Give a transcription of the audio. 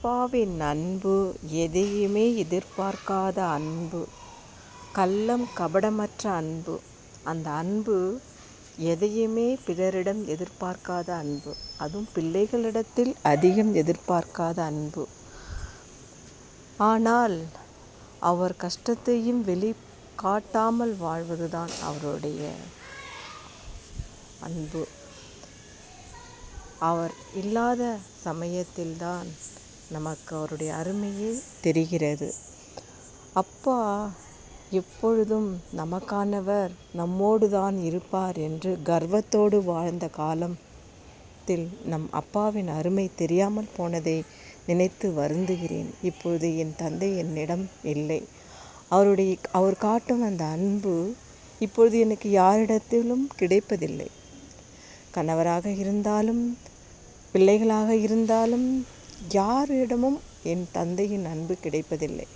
அப்பாவின் அன்பு எதையுமே எதிர்பார்க்காத அன்பு, கள்ளம் கபடமற்ற அன்பு. அந்த அன்பு எதையுமே பிறரிடம் எதிர்பார்க்காத அன்பு, அதுவும் பிள்ளைகளிடத்தில் அதிகம் எதிர்பார்க்காத அன்பு. ஆனால் அவர் கஷ்டத்தையும் காட்டாமல் வாழ்வதுதான் அவருடைய அன்பு. அவர் இல்லாத சமயத்தில்தான் நமக்கு அவருடைய அருமையே தெரிகிறது. அப்பா எப்பொழுதும் நமக்கானவர், நம்மோடு தான் இருப்பார் என்று கர்வத்தோடு வாழ்ந்த காலத்தில் நம் அப்பாவின் அருமை தெரியாமல் போனதை நினைத்து வருந்துகிறேன். இப்பொழுது என் தந்தை என்னிடம் இல்லை. அவர் காட்டும் அந்த அன்பு இப்பொழுது எனக்கு யாரிடத்திலும் கிடைப்பதில்லை. கணவராக இருந்தாலும் பிள்ளைகளாக இருந்தாலும் யாரிடமும் என் தந்தையின் அன்பு கிடைப்பதில்லை.